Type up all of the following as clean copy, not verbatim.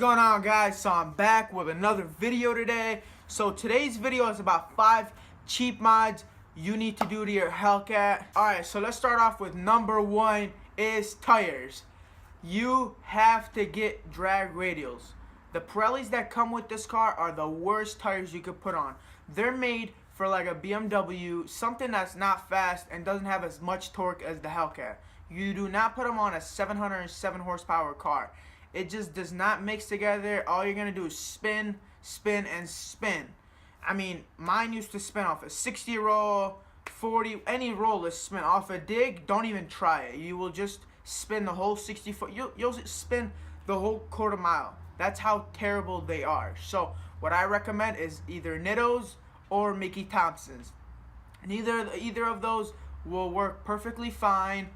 going on, guys? So I'm back with another video today. So today's video is about 5 cheap mods you need to do to your Hellcat. Alright, so let's start off with number 1 is tires. You have to get drag radials. The Pirellis that come with this car are the worst tires you could put on. They're made for like a BMW, something that's not fast and doesn't have as much torque as the Hellcat. You do not put them on a 707 horsepower car. It just does not mix together. All you're going to do is spin, spin, and spin. I mean, mine used to spin off a 60 roll, 40, any roll is spin. Off a dig, don't even try it. You will just spin the whole 60 foot. You'll spin the whole quarter mile. That's how terrible they are. So what I recommend is either Nittos or Mickey Thompson's. Either of those will work perfectly fine.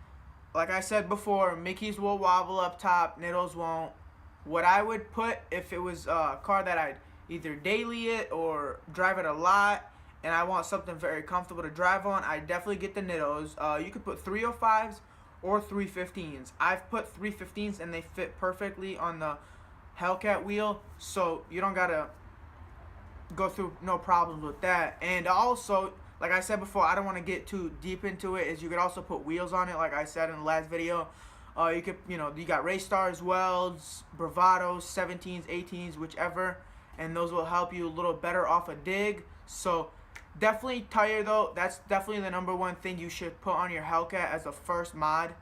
Like I said before, Mickey's will wobble up top, Nittos won't. What I would put if it was a car that I'd either daily it or drive it a lot and I want something very comfortable to drive on, I'd definitely get the Nittos. You could put 305s or 315s. I've put 315s and they fit perfectly on the Hellcat wheel, so you don't gotta go through no problems with that. And also, like I said before, I don't want to get too deep into it, is you could also put wheels on it, like I said in the last video. You could, you got Race Stars, Welds, Bravados, 17s, 18s, whichever, and those will help you a little better off a dig. So definitely tire though, that's definitely the number 1 thing you should put on your Hellcat as a first mod.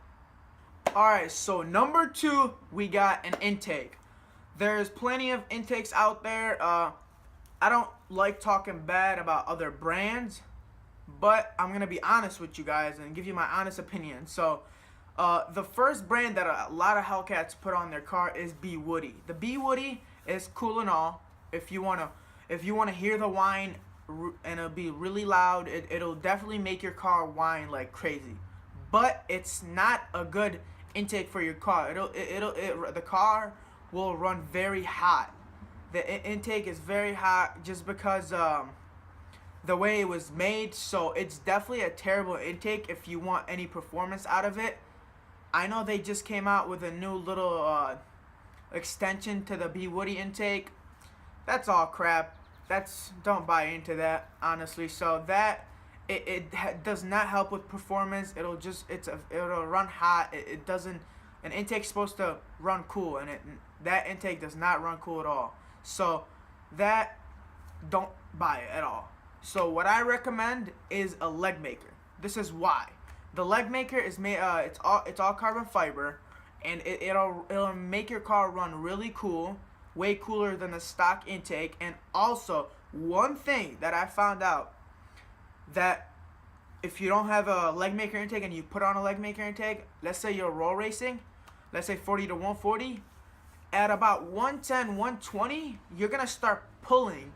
Alright, so number 2, we got an intake. There's plenty of intakes out there. I don't like talking bad about other brands, but I'm going to be honest with you guys and give you my honest opinion. So, the first brand that a lot of Hellcats put on their car is B Woody. The B Woody is cool and all. If you wanna hear the whine and it'll be really loud, it'll definitely make your car whine like crazy. But it's not a good intake for your car. The car will run very hot. The intake is very hot just because the way it was made. So it's definitely a terrible intake if you want any performance out of it. I know they just came out with a new little extension to the B Woody intake. That's all crap. Don't buy into that, honestly. So that it does not help with performance. It'll run hot. It doesn't. An intake's supposed to run cool, and that intake does not run cool at all. So that, don't buy it at all. So what I recommend is a leg maker. This is why. The leg maker is made. It's all carbon fiber, and it'll make your car run really cool, way cooler than the stock intake. And also, one thing that I found out, that if you don't have a leg maker intake and you put on a leg maker intake, let's say you're roll racing, let's say 40 to 140, at about 110, 120, you're gonna start pulling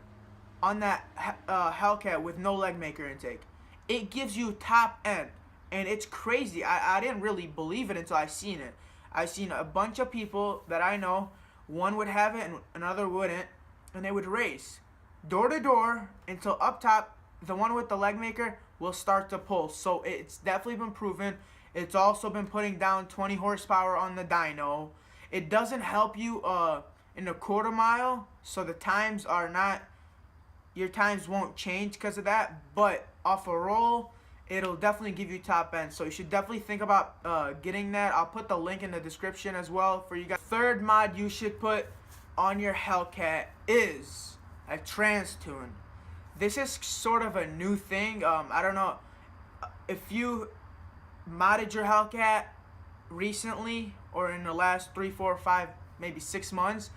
on that Hellcat with no leg maker intake. It gives you top end, and it's crazy. I didn't really believe it until I seen it. I seen a bunch of people that I know, one would have it and another wouldn't, and they would race door to door until up top the one with the leg maker will start to pull. So it's definitely been proven. It's also been putting down 20 horsepower on the dyno. It doesn't help you in a quarter mile, so the times are not, your times won't change because of that, but off a roll, it'll definitely give you top end. So you should definitely think about getting that. I'll put the link in the description as well for you guys. Third mod you should put on your Hellcat is a trans tune. This is sort of a new thing. I don't know if you modded your Hellcat recently or in the last 3, 4, 5, maybe 6 months.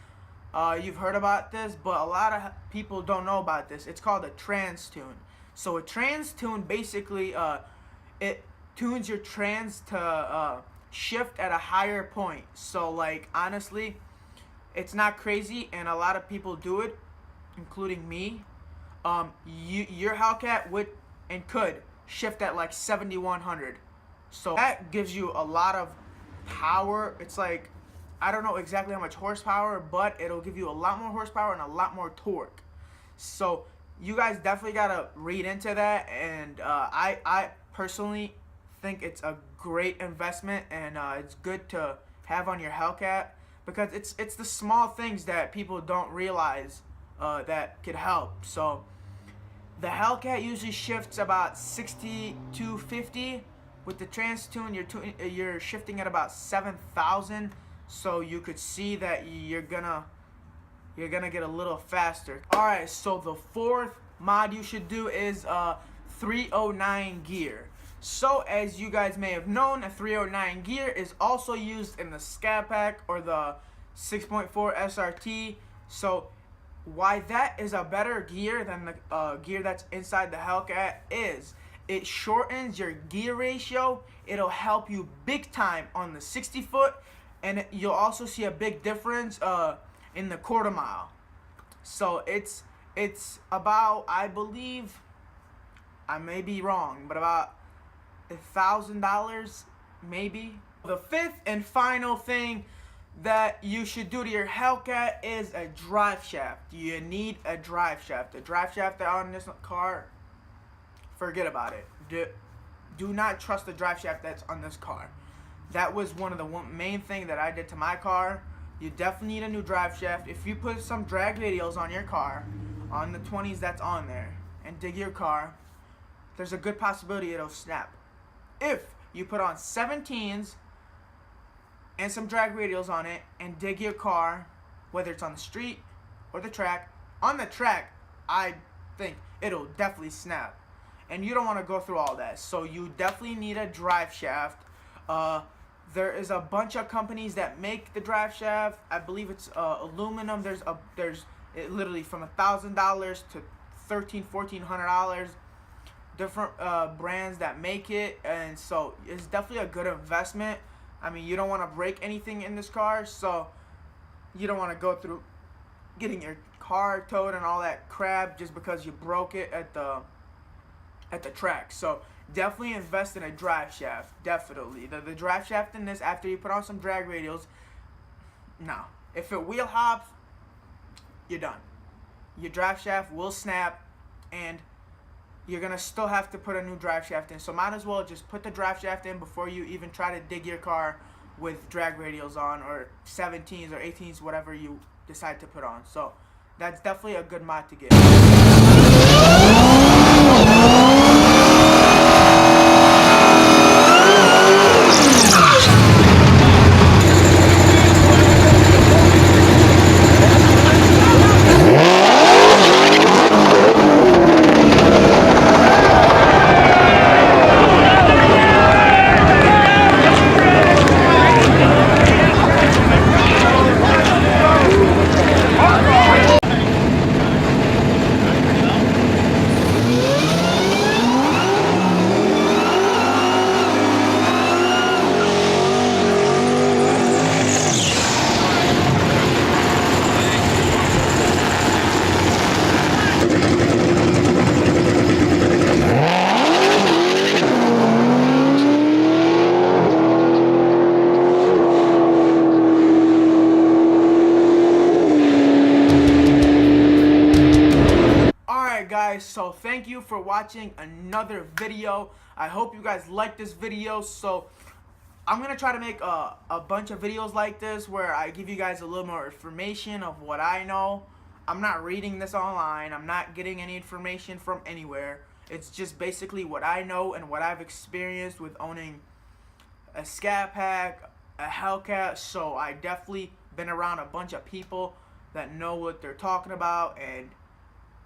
You've heard about this, but a lot of people don't know about this. It's called a trans tune. So a trans tune basically it tunes your trans to shift at a higher point. So like honestly, it's not crazy, and a lot of people do it, including me. Your Hellcat would and could shift at like 7100. So that gives you a lot of power. It's like, I don't know exactly how much horsepower, but it'll give you a lot more horsepower and a lot more torque. So you guys definitely gotta read into that, and I personally think it's a great investment, and it's good to have on your Hellcat. because it's the small things that people don't realize that could help. So the Hellcat usually shifts about 60 to 50. With the trans tune, you're shifting at about 7,000. So you could see that you're gonna get a little faster. All right, so the fourth mod you should do is 309 gear. So as you guys may have known, a 309 gear is also used in the Scat Pack or the 6.4 SRT. So why that is a better gear than the gear that's inside the Hellcat is it shortens your gear ratio. It'll help you big time on the 60 foot, and you'll also see a big difference in the quarter mile. So it's about, I believe, I may be wrong, but about $1,000 maybe. The fifth and final thing that you should do to your Hellcat is a drive shaft. You need a drive shaft. The drive shaft on this car, forget about it. Do not trust the drive shaft that's on this car. That was one of the main thing that I did to my car. You definitely need a new drive shaft. If you put some drag radials on your car, on the 20s that's on there, and dig your car, there's a good possibility it'll snap. If you put on 17s and some drag radials on it and dig your car, whether it's on the street or the track, on the track, I think it'll definitely snap. And you don't want to go through all that. So you definitely need a drive shaft. There is a bunch of companies that make the drive shaft. I believe it's aluminum. There's it literally from $1,000 to $1,400. Different brands that make it, and so it's definitely a good investment. I mean, you don't want to break anything in this car, so you don't want to go through getting your car towed and all that crap just because you broke it at the track. So definitely invest in a drive shaft. Definitely the drive shaft in this, after you put on some drag radials, no, if it wheel hops, you're done. Your drive shaft will snap, and you're gonna still have to put a new drive shaft in. So might as well just put the drive shaft in before you even try to dig your car with drag radials on, or 17s or 18s, whatever you decide to put on. So that's definitely a good mod to get. Guys, so thank you for watching another video. I hope you guys like this video. So I'm gonna try to make a bunch of videos like this where I give you guys a little more information of what I know. I'm not reading this online. I'm not getting any information from anywhere. It's just basically what I know and what I've experienced with owning a Scat Pack, a Hellcat. So I definitely been around a bunch of people that know what they're talking about, and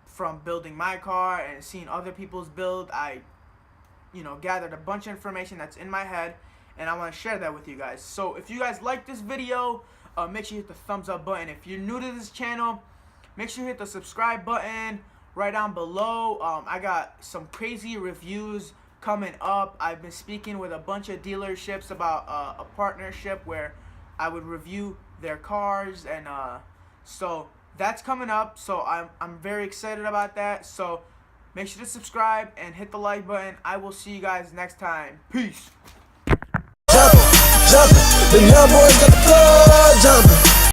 from building my car and seeing other people's build, I gathered a bunch of information that's in my head, and I want to share that with you guys. So if you guys like this video, make sure you hit the thumbs up button. If you're new to this channel, make sure you hit the subscribe button right down below. I got some crazy reviews coming up. I've been speaking with a bunch of dealerships about a partnership where I would review their cars, and so that's coming up. So I'm very excited about that. So make sure to subscribe and hit the like button. I will see you guys next time. Peace. Jumping, the young boys got the floor jumping.